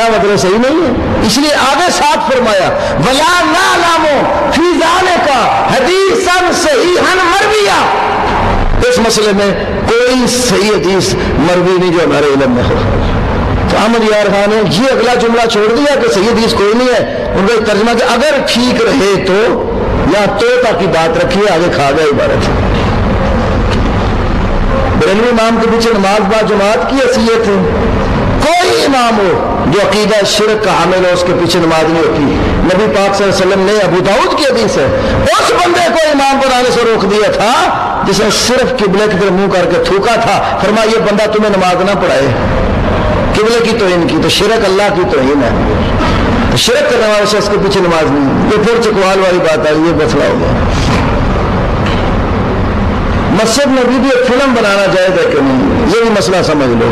کیا مطلب صحیح نہیں ہے؟ اس لیے آگے ساتھ فرمایا وَلَا نَعْلَمُ فِي ذَلِكَ حَدِيثًا صَحِيحًا مَرْوِيًّا، اس مسئلے میں کوئی صحیح حدیث مروی نہیں جو ہمارے علم میں ہو۔ تو احمد یار خان نے یہ اگلا جملہ چھوڑ دیا کہ صحیح حدیث کوئی نہیں ہے، ان کا ترجمہ کہ اگر ٹھیک رہے تو، یا تو کی بات رکھی ہے، آگے کھا گیا عبارت۔ بریلوی امام کے پیچھے نماز با جماعت کی حیثیت ہے، کوئی امام ہو جو عقیدہ شرک کا حامل ہو اس کے پیچھے نماز نہیں ہوتی۔ نبی پاک صلی اللہ علیہ وسلم نے ابو داؤد کی حدیث ہے، اس بندے کو امام بنانے سے روک دیا تھا جس نے صرف قبلے کی طرف منہ کر کے تھوکا تھا، فرمایا یہ بندہ تمہیں نماز نہ پڑھائے، قبلے کی توہین کی، تو شرک اللہ کی توہین ہے، شرک کرنے والے شخص کے پیچھے نماز نہیں۔ یہ پھر چکوال والی بات ہے، یہ مسئلہ ہو گیا۔ مسجد میں بھی ایک فلم بنانا جائز ہے کہ نہیں، یہ بھی مسئلہ سمجھ لو۔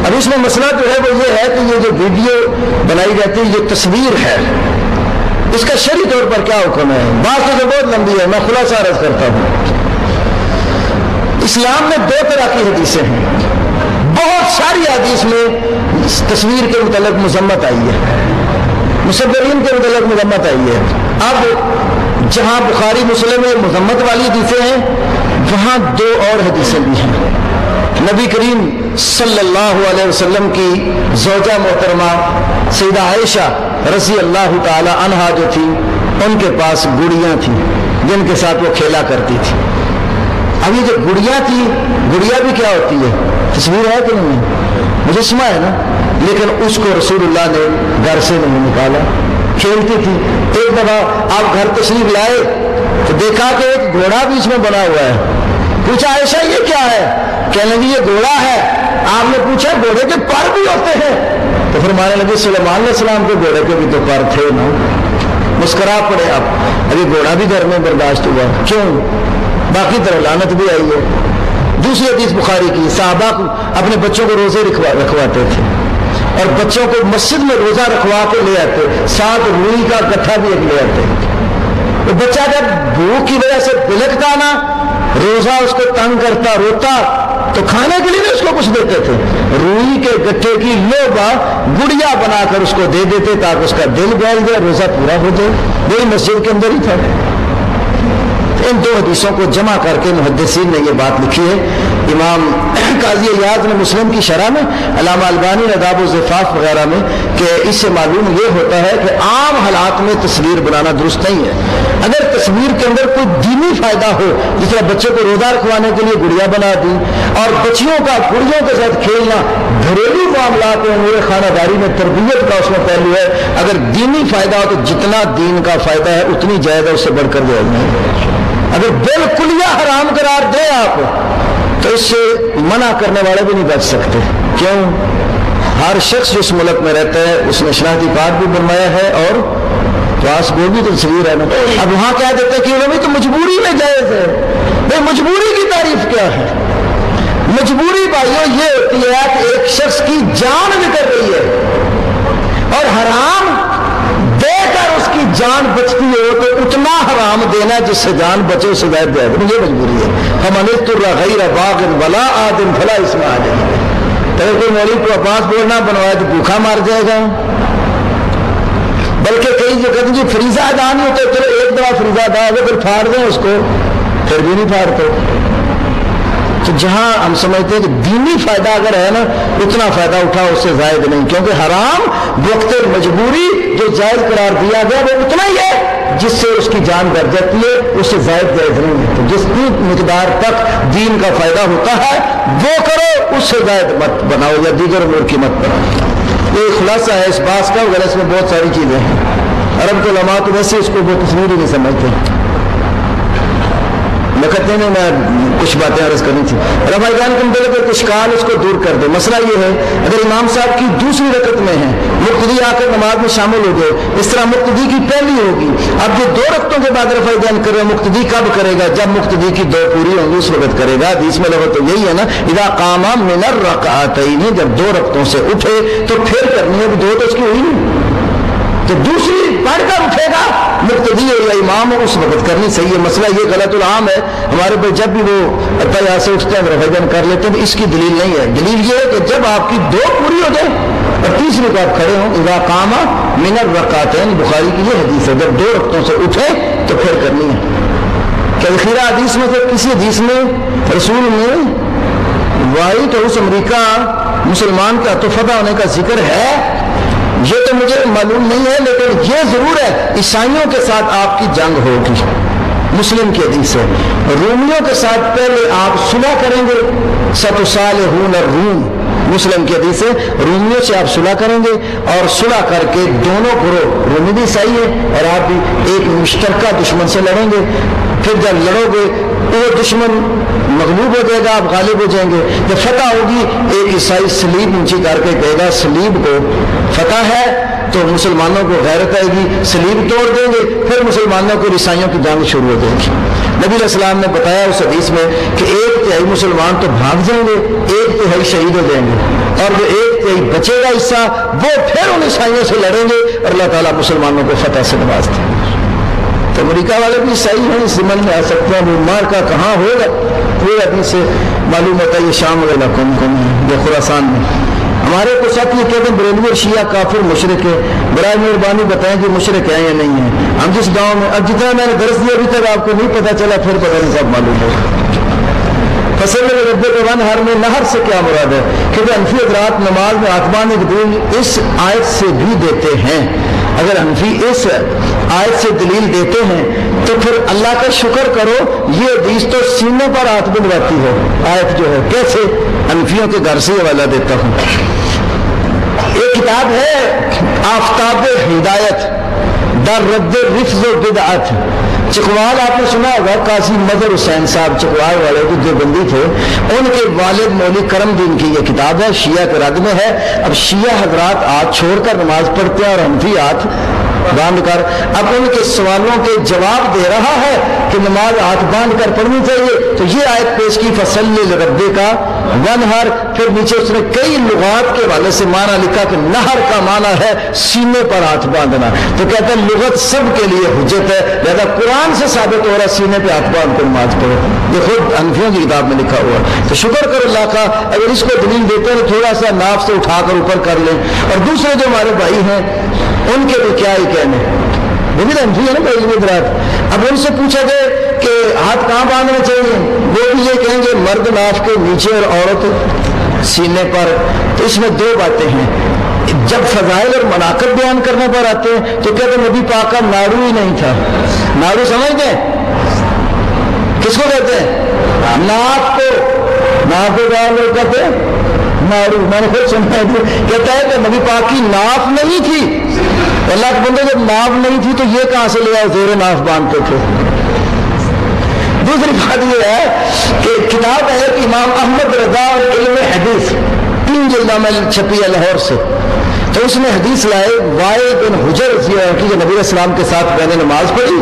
اب اس میں مسئلہ جو ہے وہ یہ ہے کہ یہ جو ویڈیو بنائی جاتی ہے یہ تصویر ہے، اس کا شرعی طور پر کیا حکم ہے؟ بات تو بہت لمبی ہے، میں خلاصہ عرض کرتا ہوں۔ اسلام میں دو طرح کی حدیثیں ہیں، بہت ساری حدیث میں تصویر کے متعلق مذمت آئی ہے، مصورین کے متعلق مذمت آئی ہے۔ اب جہاں بخاری مسلم میں مذمت والی حدیثیں ہیں وہاں دو اور حدیثیں بھی ہیں۔ نبی کریم صلی اللہ علیہ وسلم کی زوجہ محترمہ سیدہ عائشہ رضی اللہ تعالی عنہا جو تھی، ان کے پاس گڑیاں تھیں جن کے ساتھ وہ کھیلا کرتی تھی۔ اب یہ جو گڑیا تھی، گڑیا بھی کیا ہوتی ہے؟ تصویر ہے کہ نہیں؟ مجسمہ ہے نا، لیکن اس کو رسول اللہ نے گھر سے نہیں نکالا، کھیلتی تھی۔ ایک دفعہ آپ گھر تشریف لائے تو دیکھا کہ ایک گھوڑا بیچ میں بنا ہوا ہے، پوچھا عائشہ یہ کیا ہے؟ کہنے لگی یہ گھوڑا ہے۔ آپ نے پوچھا گھوڑے کے پر بھی ہوتے ہیں؟ تو فرمانے لگے سلیمان علیہ السلام کے گھوڑے کے بھی تو پر تھے نا۔ مسکرا پڑے آپ، ابھی گھوڑا بھی گھر میں برداشت ہوا، کیوں؟ باقی طرح لعنت بھی آئی ہے۔ دوسری حدیث بخاری کی، صحابہ کو اپنے بچوں کو روزے رکھواتے تھے اور بچوں کو مسجد میں روزہ رکھوا کے لے آتے، ساتھ روئی کا گٹھا بھی ایک لے آتے۔ تو بچہ جب بھوک کی وجہ سے بلکتا نا، روزہ اس کو تنگ کرتا، روتا، تو کھانے کے لیے بھی اس کو کچھ دیتے تھے، روئی کے گٹھے کی لوبا گڑیا بنا کر اس کو دے دیتے تاکہ اس کا دل بیٹھ جائے، روزہ پورا ہو جائے۔ وہی مسجد کے اندر ہی تھا۔ ان دو حدیثوں کو جمع کر کے محدثین نے یہ بات لکھی ہے۔ امام قاضی ایاز نے مسلم کی شرح میں، علامہ البانی نے آداب الزفاف وغیرہ میں، کہ اس سے معلوم یہ ہوتا ہے کہ عام حالات میں تصویر بنانا درست نہیں ہے۔ اگر تصویر کے اندر کوئی دینی فائدہ ہو، جس طرح بچے کو روزہ رکھوانے کے لیے گڑیا بنا دی، اور بچیوں کا گڑیوں کے ساتھ کھیلنا گھریلو معاملات میں امور خانہ داری میں تربیت کا اس میں پہلو ہے، اگر دینی فائدہ ہو تو جتنا دین کا فائدہ ہے اتنی جائز ہے، اس سے بڑھ کر جائز نہیں۔ اگر بالکلیہ حرام قرار دے آپ تو اس سے منع کرنے والے بھی نہیں بچ سکتے۔ کیوں؟ ہر شخص جو اس ملک میں رہتا ہے اس نے شناختی کارڈ بھی بنوایا ہے اور پاس وہ بھی تصویر ہے نا۔ اب وہاں کہہ دیتے ہیں کہ وہ تو مجبوری میں جائز ہے۔ بھائی مجبوری کی تعریف کیا ہے؟ مجبوری بھائیوں یہ ہوتی ہے کہ ایک شخص کی جان نکل رہی ہے اور حرام دے کر اس کی جان بچتی ہو تو اتنا حرام دینا جس سے جان بچے اس سے زائد جائے، یہ مجبوری ہے۔ فمن اضطر غیر باغ ولا عاد فلا اثم علیہ۔ اگر کوئی مولوی کو عباس بولنا بنوایا تو بھوکا مار جائے گا، بلکہ کئی جگہ جی فریضہ ادا نہیں ہوتے، چلو ایک دفعہ فریضہ ادا ہو پھر پھاڑ دیں اس کو، پھر بھی نہیں پھاڑتے۔ تو جہاں ہم سمجھتے ہیں کہ دینی فائدہ اگر ہے نا اتنا فائدہ اٹھاؤ، اس سے زائد نہیں، کیونکہ حرام وقت مجبوری جو جائز قرار دیا گیا وہ اتنا ہی ہے جس سے اس کی جان بچ جاتی ہے، اس سے زائد جائز نہیں ہے۔ تو جس کی مقدار تک دین کا فائدہ ہوتا ہے وہ کرو، اس سے زائد مت بناؤ یا دیگر امور کی مت بناؤ۔ یہ خلاصہ ہے اس بات کا، وغیرہ اس میں بہت ساری چیزیں ہیں۔ عرب کے علماء تو ویسے اس کو وہ تصویر ہی نہیں سمجھتے۔ لکھتے ہیں میں کچھ باتیں عرض کرنی تھی۔ رفع جان کے متعلق ایک اشکال اس کو دور کر دے۔ مسئلہ یہ ہے اگر امام صاحب کی دوسری رکعت میں ہے، مقتدی آ کر نماز میں شامل ہو گئے، اس طرح مقتدی کی پہلی ہوگی، اب جو دو رکعتوں کے بعد رفع جان کرے مقتدی کب کرے گا؟ جب مقتدی کی دو پوری ہوں گی اس وقت کرے گا۔ حدیث میں لفظ تو یہی ہے نا، اذا قام من الرکعتین، جب دو رکعتوں سے اٹھے تو پھر کرنی ہے، دو تو اس کی ہوئی نہیں، تو دوسری پڑھ کر اٹھے گا مقتدی یا امام اس وقت کرنی صحیح ہے۔ مسئلہ یہ غلط العام ہے ہمارے پہ، جب بھی وہ یہاں سے اٹھتے ہیں رفع جان کر لیتے ہیں، اس کی دلیل نہیں ہے۔ دلیل یہ ہے کہ جب آپ کی دو پوری ہو جائے اور تیسری کو آپ کھڑے ہوں اذا قام من الرکعتین، بخاری کی یہ حدیث ہے، جب 2 رکعتوں سے اٹھے تو پھر کرنی ہے. کہ ذخیرہ حدیث میں سے کسی حدیث میں رسول نے وائٹ ہاؤس امریکہ مسلمان کا تو فتح ہونے کا ذکر ہے، یہ تو مجھے معلوم نہیں ہے، لیکن یہ ضرور ہے عیسائیوں کے ساتھ آپ کی جنگ ہوگی. مسلم کی حدیث ہے. رومیوں کے ساتھ پہلے آپ صلح کریں گے، ستصالحون الروم، مسلم کی حدیث ہے. رومیوں سے آپ صلح کریں گے اور صلح کر کے دونوں گروہ، رومی بھی عیسائی ہے اور آپ بھی ایک مشترکہ دشمن سے لڑیں گے. پھر جب لڑو گے وہ دشمن مغلوب ہو جائے گا، آپ غالب ہو جائیں گے. جب فتح ہوگی ایک عیسائی سلیب اونچی کر کے کہے گا سلیب کو فتح ہے، تو مسلمانوں کو غیرت آئے گی، سلیب توڑ دیں گے، پھر مسلمانوں کو عیسائیوں کی جنگ شروع ہو جائے گی. نبی علیہ السلام نے بتایا اس حدیث میں کہ 1/3 مسلمان تو بھاگ جائیں گے، 1/3 شہید ہو جائیں گے، اور جو 1/3 بچے گا حصہ وہ پھر ان عیسائیوں سے لڑیں گے اور اللہ تعالیٰ مسلمانوں کو فتح سے نوازتے ہیں. تو امریکہ والے بھی عیسائی ہیں، اس زمن میں آ سکتے ہیں. وہ مار کا کہاں ہوگا وہ حدیث سے معلوم ہوتا ہے. یہ شام والا کون ہے، یہ خراسان میں. ہمارے کو ساتھ یہ کہتے ہیں بریلوی اور شیعہ کافر مشرک ہے، برائے مہربانی بتائیں کہ مشرک ہیں یا نہیں ہیں. ہم جس گاؤں میں اب جتنا میں نے درس دیا ابھی تک آپ کو نہیں پتا چلا، پھر پتہ نہیں سب معلوم ہوگا. فصل رب کے ون ہر میں نہر سے کیا مراد ہے؟ کیونکہ حنفی حضرات نماز میں آتمان ایک دلیل اس آیت سے بھی دیتے ہیں. اگر حنفی اس آیت سے دلیل دیتے ہیں تو پھر اللہ کا شکر کرو، یہ حدیث تو سینے پر ہاتھ بندھواتی ہے. آیت جو ہے کیسے؟ حنفیوں کے گھر سے حوالہ دیتا ہوں. ایک کتاب ہے آفتاب ہدایت در رد رفض و بدعت، چکوال آپ نے سنا ہوگا، قاضی مظہر حسین صاحب چکوال والے جو دیوبندی تھے، ان کے والد مولوی کرم دین کی یہ کتاب ہے، شیعہ کے رد میں ہے. اب شیعہ حضرات ہاتھ چھوڑ کر نماز پڑھتے ہیں اور حنفی ہاتھ باندھ کر اب ان کے سوالوں کے جواب دے رہا ہے کہ نماز ہاتھ باندھ کر پڑھنی چاہیے. تو یہ آیت پیش کی فصل لربے کا ونہر، پھر نیچے اس نے کئی لغات کے حوالے سے معنی لکھا کہ نہر کا معنی ہے سینے پر ہاتھ باندھنا. تو کہتا ہے لغت سب کے لیے حجت ہے، لہذا قرآن سے ثابت ہو رہا سینے پہ ہاتھ باندھ کر نماز پڑھو. یہ خود حنفیوں کی کتاب میں لکھا ہوا. تو شکر کر اللہ کا، اگر اس کو دلیل دیتے ہیں تو تھوڑا سا ناف سے اٹھا کر اوپر کر لیں. اور دوسرے جو ہمارے بھائی ہیں ان کے بھی کیا ہی کہنے، وہ بھی حنفی ہے نا بھائی حضرات. اب ان سے پوچھا گئے کہ ہاتھ کہاں باندھنا چاہیے، وہ بھی یہ کہیں گے مرد ناف کے نیچے اور عورت سینے پر. تو اس میں 2 باتیں ہیں. جب فضائل اور مناقب بیان کرنے پر آتے ہیں تو کہتے ہیں نبی پاک کا ناڑو ہی نہیں تھا. ناڑو سمجھتے ہیں کس کو کہتے ہیں؟ ناف کو، ناف کو لوگ کہتے ہیں ناڑو. میں نے خود سنا ہے کہتا ہے کہ نبی پاک کی ناف نہیں تھی. اللہ کے بندے جب ناف نہیں تھی تو یہ کہاں سے لیا زیر ناف باندھتے تھے. دوسری بات یہ ہے کہ کتاب ہے کہ امام احمد رضا اور علم حدیث 3 جلدوں میں چھپی ہے لاہور سے. تو اس نے حدیث لائے وائل بن حجر رضی اللہ عنہ کہ نبی علیہ السلام کے ساتھ میں نے نماز پڑھی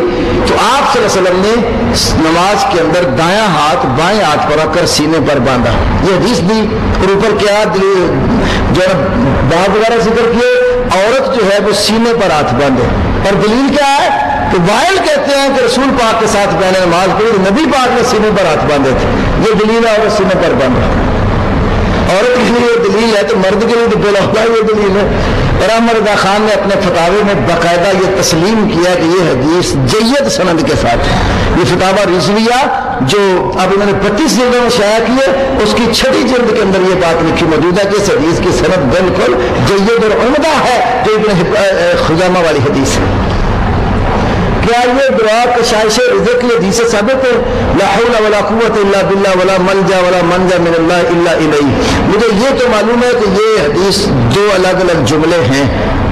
تو آپ صلی اللہ علیہ وسلم نے نماز کے اندر دایاں ہاتھ بائیں ہاتھ پر رکھ کر سینے پر باندھا. یہ حدیث بھی اور اوپر کیا جو بات وغیرہ ذکر کیے، عورت جو ہے وہ سینے پر ہاتھ باندھے. اور دلیل کیا ہے کہ وائل کہتے ہیں کہ رسول پاک کے ساتھ میں نے نماز پڑھی، نبی پاک نے سینے پر ہاتھ باندھے تھے. یہ دلیل ہے، عورت سینے پر باندھا. عورت کے لیے یہ دلیل ہے تو مرد کے لیے تو بلا ہوا یہ دلیل ہے. اور احمد رضا خان نے اپنے فتاوے میں باقاعدہ یہ تسلیم کیا کہ یہ حدیث جید سند کے ساتھ ہے. یہ فتاوہ رضویہ جو اب انہوں نے 32 جلدوں میں شائع کی ہے، اس کی 6 جلد کے اندر یہ بات لکھی موجود ہے کہ اس حدیث کی سند بالکل جید اور عمدہ ہے جو ابن خزیمہ والی حدیث ہے. کیا یہ دعا کشائش رزق کی حدیث سے ثابت ہے؟ لا حول ولا قوت الا باللہ ولا ملجا ولا منجا من اللہ الا الیہ. مجھے یہ تو معلوم ہے کہ یہ حدیث 2 الگ الگ جملے ہیں.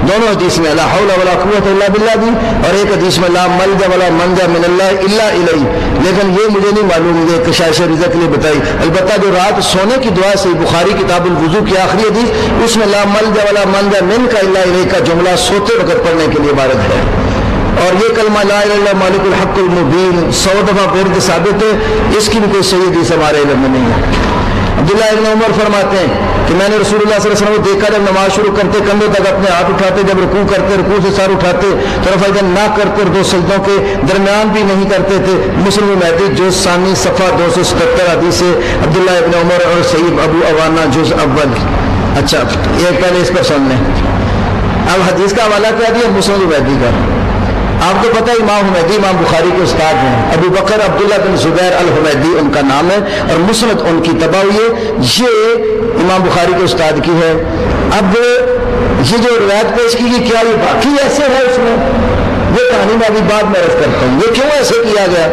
دونوں حدیث میں لا حول ولا قوت الا باللہ دی اور ایک حدیث میں لا ملجا ولا منجا من اللہ الا الیہ. لیکن یہ مجھے نہیں معلوم یہ کشائش رزق کے لیے بتائی. البتہ جو رات سونے کی دعا سے بخاری کتاب الوضو کی آخری حدیث اس میں لا ملجا ولا منجا من کا الا الیہ کا جملہ سوتے وقت پڑھنے کے لیے عبارت ہے. اور یہ کلمہ لا الہ الا اللہ مالک الحق المبین 100 دفعہ پڑھ ثابت ہے. اس کی بھی کوئی صحیح حدیث ہمارے علم میں نہیں ہے. عبداللہ ابن عمر فرماتے ہیں کہ میں نے رسول اللہ صلی اللہ علیہ وسلم کو دیکھا جب نماز شروع کرتے کندھوں تک اپنے ہاتھ اٹھاتے، جب رکوع کرتے رکوع سے سر اٹھاتے تو رفع یدین نہ کرتے اور 2 سجدوں کے درمیان بھی نہیں کرتے تھے. مسلم مہدی جز ثانی صفحہ 277 حدیث سے عبداللہ ابن عمر اور سید ابو عوانہ جز اول. اچھا ایک پہلے اس پر سن لیں. اب حدیث کا حوالہ کیا دیا؟ مسند حمیدی کا. آپ کو پتہ ہے امام حمیدی امام بخاری کے استاد ہیں. ابو بکر عبداللہ بن زبیر الحمیدی ان کا نام ہے اور مسند ان کی طبع ہوئی ہے. یہ امام بخاری کے استاد کی ہے. اب یہ جو روایت پیش کی گئی کیا یہ باقی ایسے ہے اس میں؟ یہ کہانی میں ابھی بعد میں عرض کرتا ہوں. یہ کیوں ایسے کیا گیا؟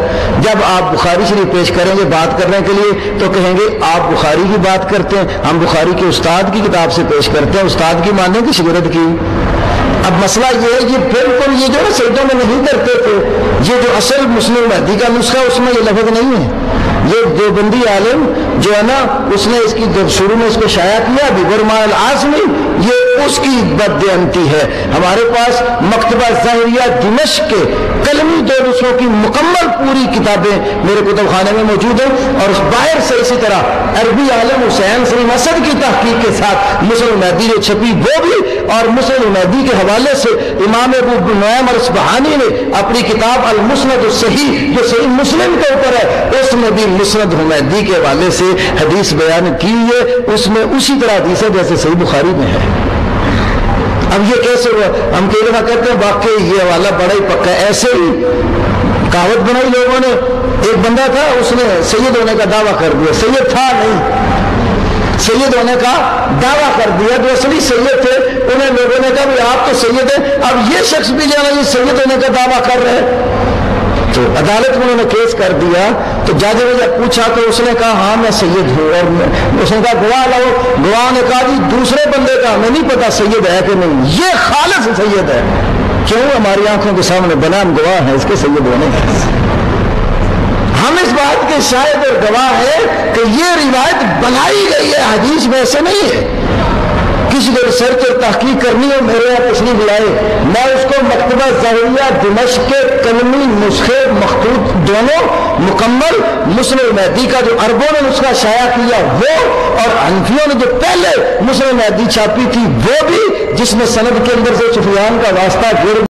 جب آپ بخاری شریف پیش کریں گے بات کرنے کے لیے تو کہیں گے آپ بخاری کی بات کرتے ہیں, ہم بخاری کے استاد کی کتاب سے پیش کرتے ہیں, استاد کی ماننے کی شگرد کی. اب مسئلہ یہ ہے یہ بالکل یہ جو ہے سجدوں میں نہیں کرتے تھے. یہ جو اصل مسلم مہدی کا نسخہ اس میں یہ لفظ نہیں ہے. یہ دیوبندی عالم جو ہے نا اس نے اس کی جب شروع میں اس کو شائع کیا ببرما العاصمی, یہ اس کی بددیانتی ہے. ہمارے پاس مکتبہ ظاہریہ دمشق کے قلمی دو نسخوں کی مکمل پوری کتابیں میرے کتب خانے میں موجود ہیں اور باہر سے اسی طرح عربی عالم حسین سلیم اسد کی تحقیق کے ساتھ مسند مہدی جو چھپی وہ بھی, اور مسند مہدی کے حوالے سے امام ابو نعیم الاصبہانی نے اپنی کتاب المسند الصحیح جو صحیح مسلم کے اوپر ہے اس میں بھی مسند حمیدی کے حوالے سے حدیث بیان کی ہے. اس میں اسی طرح حدیث ہے جیسے صحیح بخاری میں ہے. اب یہ کیسے ہوا؟ ہم کئی دفعہ کہتے ہیں واقعی یہ حوالہ بڑا ہی پکا ہے. ایسے ہی کہاوت بنائی لوگوں نے. ایک بندہ تھا اس نے سید ہونے کا دعویٰ کر دیا, سید تھا نہیں, سید ہونے کا دعویٰ کر دیا. جو اصلی سید تھے انہیں لوگوں نے کہا بھائی آپ تو سید ہیں, اب یہ شخص بھی جو ہے یہ سید ہونے کا دعویٰ کر رہے ہیں. تو عدالت میں انہوں نے کیس کر دیا. تو جج نے جب پوچھا تو اس نے کہا ہاں میں سید ہوں, اور اس نے کہا گواہ لاؤ. گواہ نے کہا جی دوسرے بندے کا ہمیں نہیں پتا سید ہے کہ نہیں, یہ خالص سید ہے. کیوں؟ ہماری آنکھوں کے سامنے بنا, ہم گواہ ہیں اس کے سید ہونے کا. ہم اس بات کے شاہد اور گواہ ہے کہ یہ روایت بنائی گئی ہے, حدیث میں ایسے نہیں ہے. کسی کو ریسرچ اور تحقیق کرنی ہو میرے یہاں تشریف لائے, میں اس کو مکتبہ ظاہریہ دمشق کے قلمی نسخے مخطوط دونوں مکمل مسند مہدی کا جو عربوں نے نسخہ شائع کیا وہ, اور حنفیوں نے جو پہلے مسند مہدی چھاپی تھی وہ بھی, جس میں سند کے اندر سے سفیان کا واسطہ